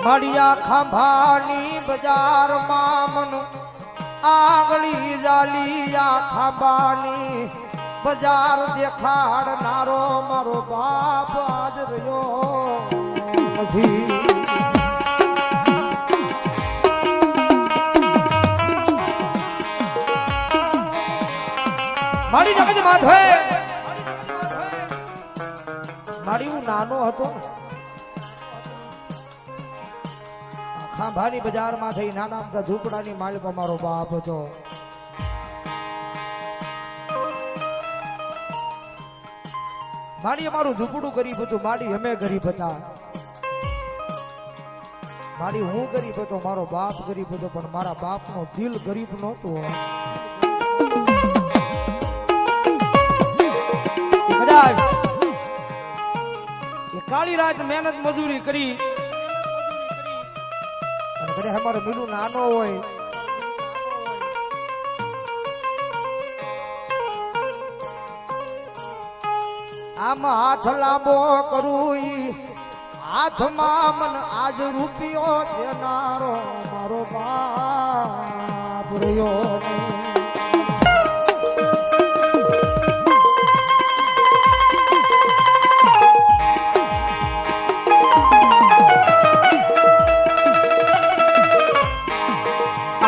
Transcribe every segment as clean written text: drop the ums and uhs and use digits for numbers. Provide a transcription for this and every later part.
માળિયા ખાંભાની બજારમાં મન આંગળી જાલિયા ખાંભાની બજાર દેખાડનારો મારો બાપ આજ રહ્યો નથી. મારી જગત માથે મારી હું નાનો હતો ખાંભાની બજારમાં થઈ નાના મોટા ઝૂંપડાની માલિકમાં મારો બાપ હતો. મારી અમારું ઝૂંપડું ગરીબ હતું, મારી અમે ગરીબ હતા. મારી હું ગરીબ હતો, મારો બાપ ગરીબ હતો, પણ મારા બાપનો દિલ ગરીબ નહોતું. કદાચ એ કાળી રાત મહેનત મજૂરી કરી અને કદાચ અમારો મિલુ નાનો હોય આમ હાથ લાંબો કરું હાથમાં મન આજ રૂપિયો દેનારો મારો બાપ રહ્યો.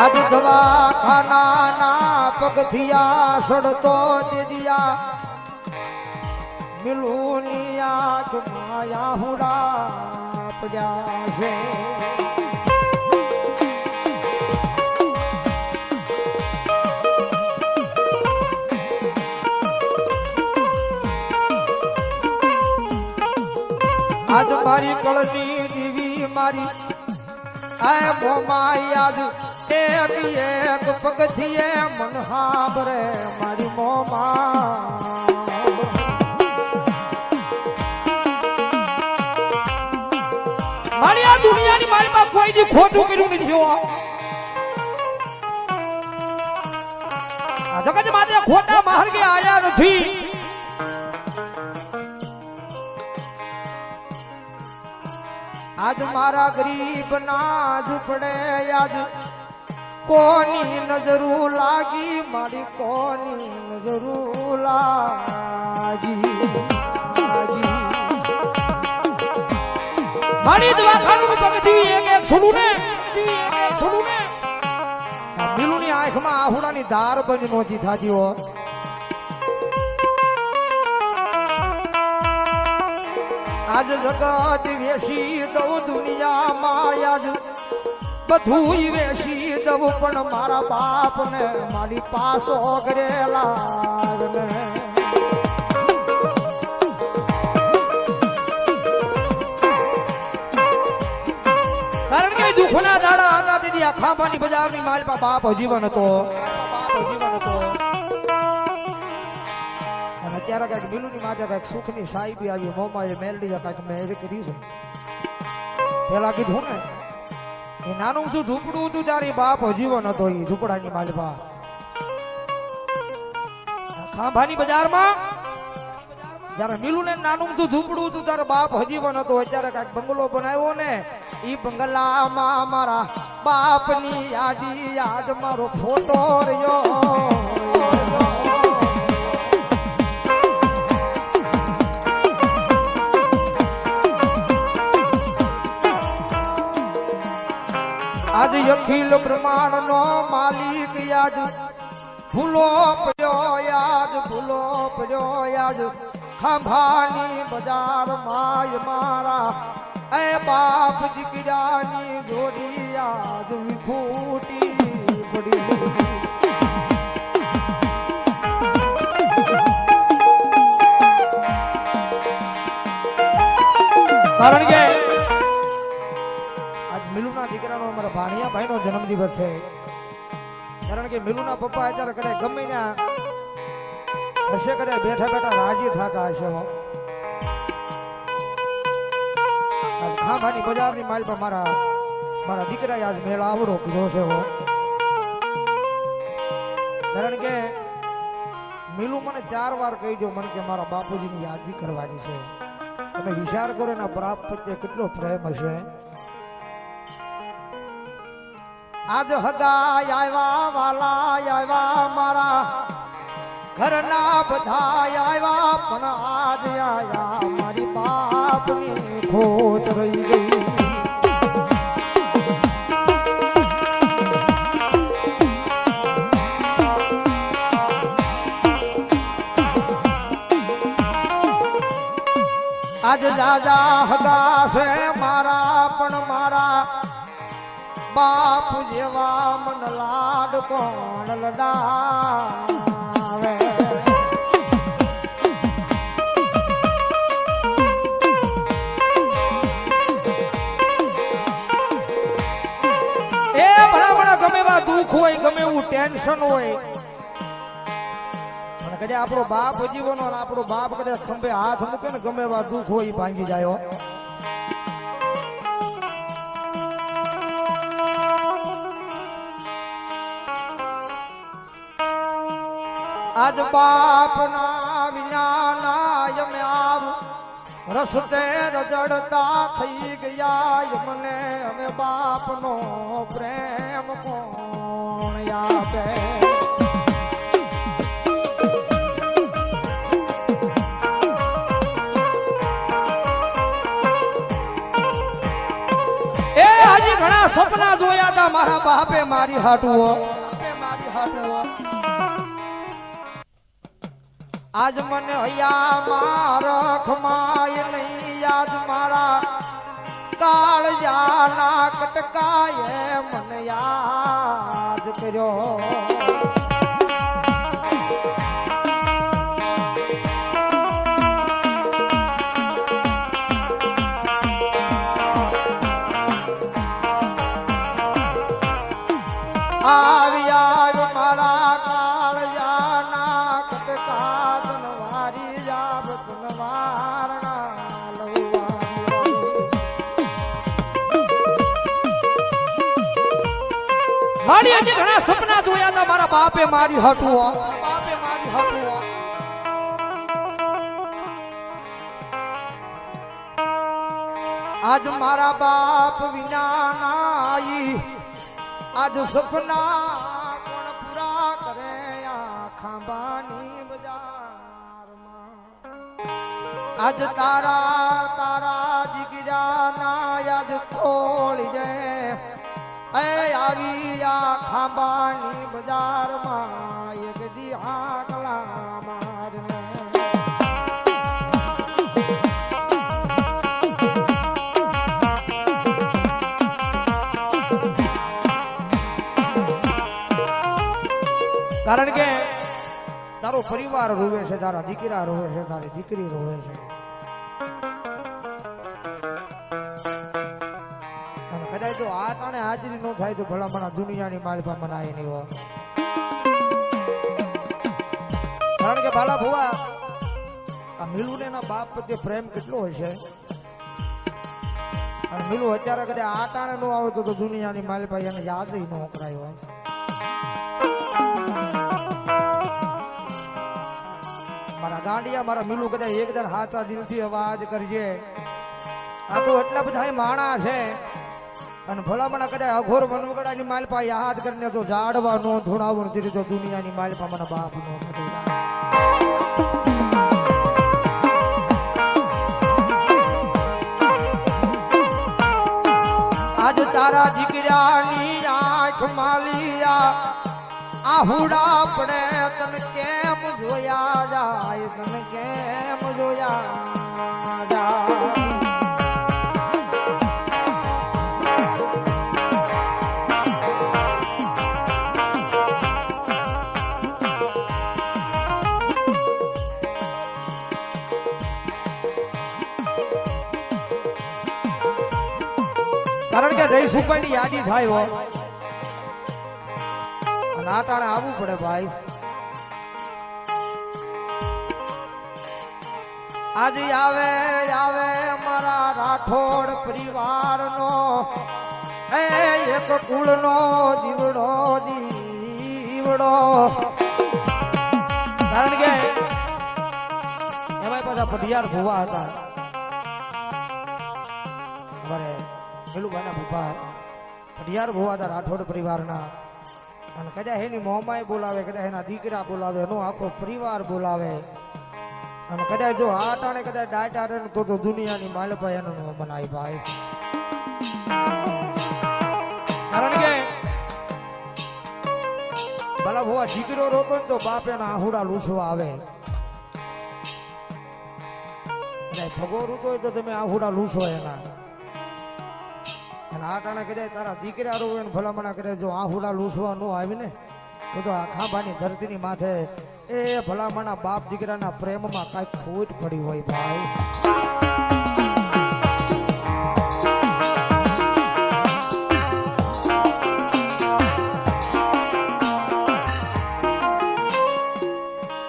આજ દવાખાના પગથિયા સડતો દીદિયા મિલુનિયા ચુમાયા હુડા પડ્યા છે. આજ મારી કળની દીવી મારી આ મોમાં યાદ એક પગથિયે મન હાબરે મારી મોમાં. મારી આ દુનિયાની મારી માં કોઈ દી ખોટું કર્યું નથી. આ જગત માટે ખોટા માર્ગે આયા નથી. આજ મારા ગરીબ ના ઝૂંપડે આજ કોની નજરું લાગી મારી કોની નજરું લાગી. મારી દવાખાનું પગથી એક છોડું ને મિલુની આંખમાં આહુડાની ધાર બંધ નહોતી થાતી હો. આજ જગત વેસી દઉં દુનિયામાં આજ બધું વેસી દઉં પણ મારા બાપ ને મારી પાસો ગરેલા કારણ કે દુઃખના દાડા હતા તેથી આ ખાંભાની બજારની માલપા બાપ જીવન હતો. અને અત્યારે કઈક મિલુની માટે કઈક સુખની સાહેબી આવી મોમાં એ મેલડી કઈક મેળ કરી છે. પેલા કીધું ને એ નાનું શું ઝૂંપડું હતું ત્યારે બાપ જીવન હતો. એ ઝૂંપડાની માલપા ખાંભાની બજારમાં જયારે મિલુ ને નાનું શું ઝૂંપડું હતું ત્યારે બાપ હજીવન હતો. અત્યારે કઈક બંગલો બનાવ્યો ને ઈ બંગલામાં મારા બાપની યાદી યાદ મારો ફોટો રહ્યો. આજ અખિલ બ્રહ્માંડ નો માલિક યાદ ભૂલો પડ્યો યાદ ખાંભાની બજાર માય મારા એ બાપ દીકરાની જોડી યાદ વિખૂટી પડી. કારણ કે મિલુના દીકરાનો અમારા ભાણિયા ભાઈ નો જન્મદિવસ છે. કારણ કે મિલુના પપ્પા અત્યારે કરે ગમે ત્યાં હશે કરે બેઠા બેઠા રાજી થાતા હશે. ખાંભાની બજારની માલ પર મારા દીકરાએ આજ મેળ આવડો કીધો છે. કારણ કે મિલુ મને 4 વાર કહી દો મને કે મારા બાપુજીની યાદી કરવાની છે. તમે વિચાર કરો એના બાપ પ્રત્યે કેટલો પ્રેમ હશે. આજ હગાય આવ્યા વાલા આવ્યા મારા ઘરના બધા આવ્યા પણ આજ આયા મારી બાપની ખોટ રહી ગઈ. આજ દાદા હગા છે મારા પણ મારા બાપ જેવા મન લાડ કોણ લડાવે. એ ભલામણા ગમે એવા દુઃખ હોય ગમે એવું ટેન્શન હોય કદાચ આપણો બાપ જીવનો આપણો બાપ કદાચ ખંભે હાથ મૂકે ને ગમે એવા દુઃખ હોય ભાંગી જાય. આજ બાપ ના વિના અમે આવ રસ્તે રજડતા થઈ ગયા મને અમે બાપ નો પ્રેમ કોણ આપે. ઘણા સપના જોયા હતા મારા બાપે મારી હાટુઓ. આજ મને હૈયા મારખ માય નહીં આજ મારા કાળજાના કટકાએ મને યાદ કર્યો. આવી આવ્યો મારા કાળજાના કટકા તનવારી જાબ તનવારના મારી હજી ઘણા સપના જોયા હતા મારા બાપે મારી હટુઓ. આજ મારા બાપ વિના નાઈ આજ સપના કોણ પૂરા કરે આ ખાંબાની બજારમાં. આજ તારા તારા જીગરા ના આજ ખોળી દે એ આવી આ ખાંબાની બજારમાં એક દી આકલા મારને. કારણ કે તારો પરિવાર રોવે છે, તારા દીકરા રોવે છે, તારી દીકરી રોવે છે. અને કદાચ જો આ તાણે હાજરી ન થાય તો ભલા મને દુનિયાની માલપા મનાય નહીં હોય. કારણ કે બાલા ભુવા આ મિલુને એના બાપ પ્રત્યે પ્રેમ કેટલો હોય છે. અને મિલુ અત્યારે કદાચ આ તાણે ન આવે તો દુનિયાની માલપા એને યાદ ન કરાય હોય. મારા ગાંડિયા મારા મિલુ કદાચ એકદમ હાથા દિલથી અવાજ કરજે. આ તો એટલા બધા માણા છે અને ભલામણા કદાચ અઘોર વનવગડાની માલપા યાદ કરીને તો જાડવા નો ધોળાવો નથી તો દુનિયાની માલપા મને બાપ નો. આજ તારા દીકરાની આંખ માલિયા આહુડા પડે તને કેમ જોયા જાય, તને કેમ જોયા જાય. કારણ કે જય સુપાની યાદી થાય હોય ના તાણે આવવું પડે ભાઈ. આજે આવે આવે મારા રાઠોડ પરિવાર નો એક કુળ નો જીવડો જીવડો. કારણ કે એમાં પાછા પઢિયાર ભુવા હતા અમારે મેલુભાઈના ભૂપા. અઢિયાર ભુવાદાર રાઠોડ પરિવારના અને કદાચ એની મોમાય બોલાવે, કદાચ એના દીકરા બોલાવે, એનો આખો પરિવાર બોલાવે અને કદાચ જો આ ટાણે કદાચ ડાયટ આરે તો દુનિયાની માલભાઈ એનો ન બનાય ભાઈ. કારણ કે ભલા ભુવા દીકરો રોકો ને તો બાપ એના આહુડા લૂછવા આવે. ભગો રૂતો હોય તો તમે આહુડા લૂછો એના. અને આ ટાણે કદાચ તારા દીકરા રોવે ને ભલામણા કરે જો આહુડા લૂછવા ન આવી ને તો આ ખાંભાની ધરતીની માથે એ ભલામણા બાપ દીકરાના પ્રેમમાં કાંઈક ખોટ પડી હોય ભાઈ.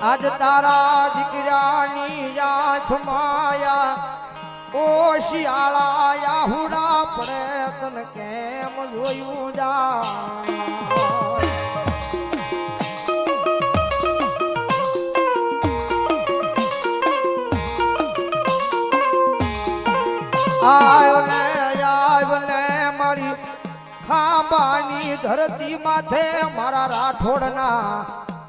આજ તારા દીકરાની આંખ માયા ઓ શિયાળા આહુડા પડે તને કેમ જોયું જા. આવ ને મારી ખાંભાની ધરતી માથે મારા રાઠોડના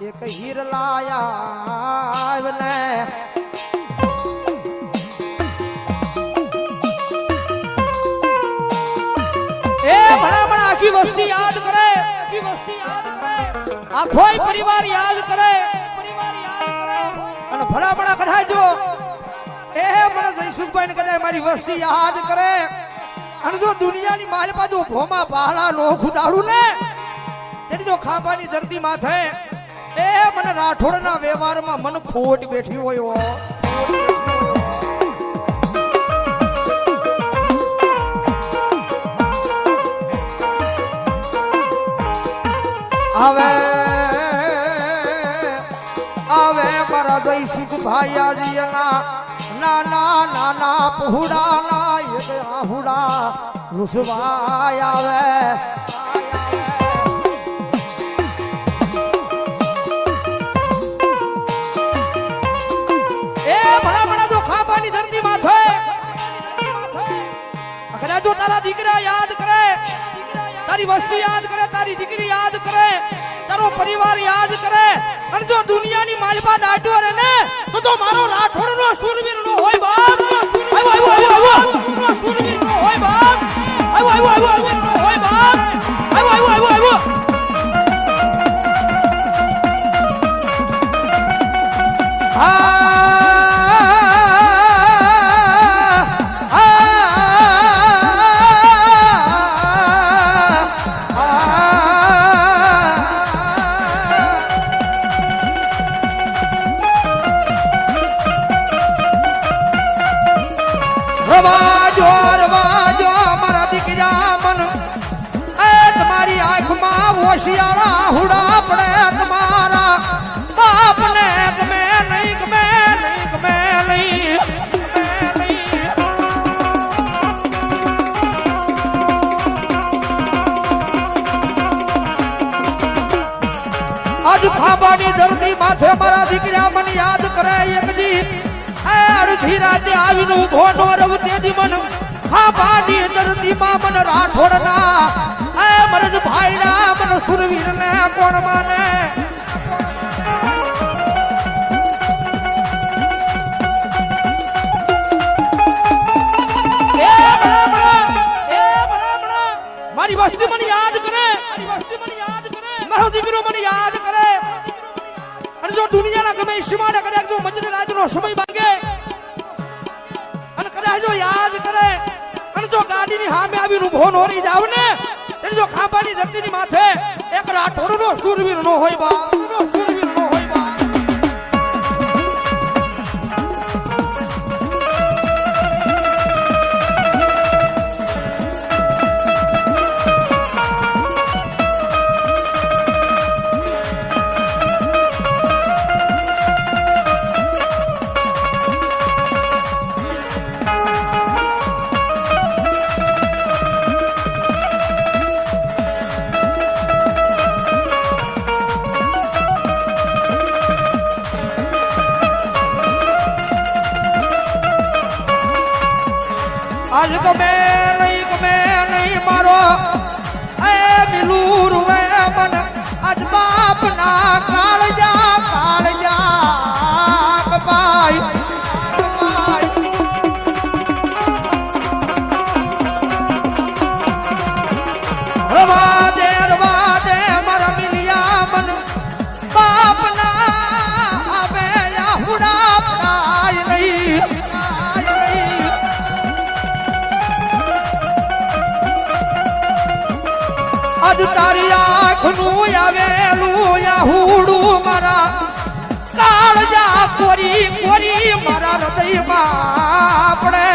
એક હીર લાયા ને એ ભલામણ આખી વસ્તી યાદ કરે, આખી વસ્તી યાદ કરે, આખો પરિવાર યાદ કરે, પરિવાર યાદ કરે અને ભલામણ કઢાજો એ મને જયસુખભાઈ કદાચ મારી વસ્તી યાદ કરે અને જો દુનિયાની માલ બાજુ ભોમા બહાલા નો ખુદાડું ને તેની જો ખાંભાની ધરતી માથે એ મને રાઠોડના વ્યવહારમાં મન ખોટ બેઠી હોય. આવે આવે મારા જયસુખભાઈ આજીના નાના નાના પહોળા ના એક આહુડા રૂસવાય આવે. જો તારા દીકરા યાદ કરે, તારી વસ્તી યાદ કરે, તારી દીકરી યાદ કરે, તારો પરિવાર યાદ કરે અને જો દુનિયાની માલપા દાટો રે ને તો મારો રાઠોડ નો સુરવીર નો હોય બાપ. સુરવીર નો હોય બાપ. હોય બાપ. તમારી આંખમાં ઓશિયાળા હુડા પડે તમારા બાપ ને ગમે નહીં, ગમે નહીં, ગમે નહીં. આજ ખાંભાની ધરતી માથે મારા દીકરા મને યાદ કરે એકજી અડધી રાતે આવીને ઉભો નો રવ તેજી મન ખાંભાની ધરતીમાં મન રાઠોડના મરજ ભાઈડા મન સુરવીર ને કોણ માને. મારી વસ્તી મને યાદ કરે, મારો દીકરો મને યાદ કરે અને જો દુનિયાના ગમે ઈશ્વરે કદાચ જો મજરે રાજનો સમય માંગે અને કદાચ જો યાદ કરે અને જો ગાડીની સામે આવીને ઉભો નો રહી જાવ ને જો ખાંભાની ધરતીની માથે એક રાઠોડ નો સુરવીર નો હોય બા, સુરવીર નો હોય બા. આજ ગમે નહીં મારો આજ તારી આંખનું આવેલું આહુડું મારા કાળજા કોરી કોરી મારા હૃદયમાં આપણે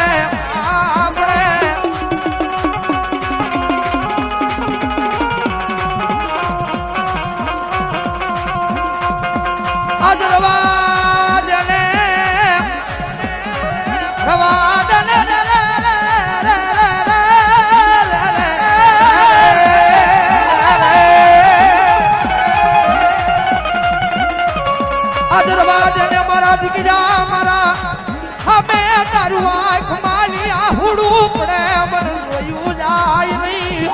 આજ રવાદને દરવાજને મારા દીકરા મારા અમે તારું આંખ માલી આહુડું પડે મન જોયું જાય નહીં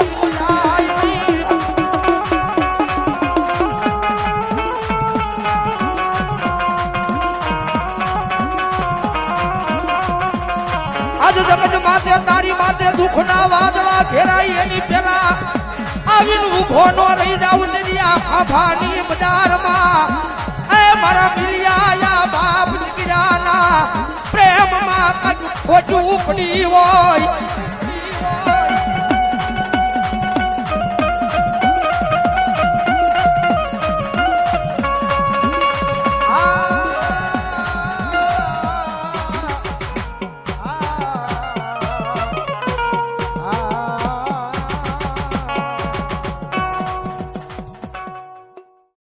આજ જગત માતે તારી માતે દુઃખના વાદળા ઘેરાય એની પેલા આવીને ઉભો નો રહી જાવ દરિયા આભાની બજારમાં મારા મિલિયા બાપ દીકરાના પ્રેમમાં કદ ઓછું ઉપડી હોય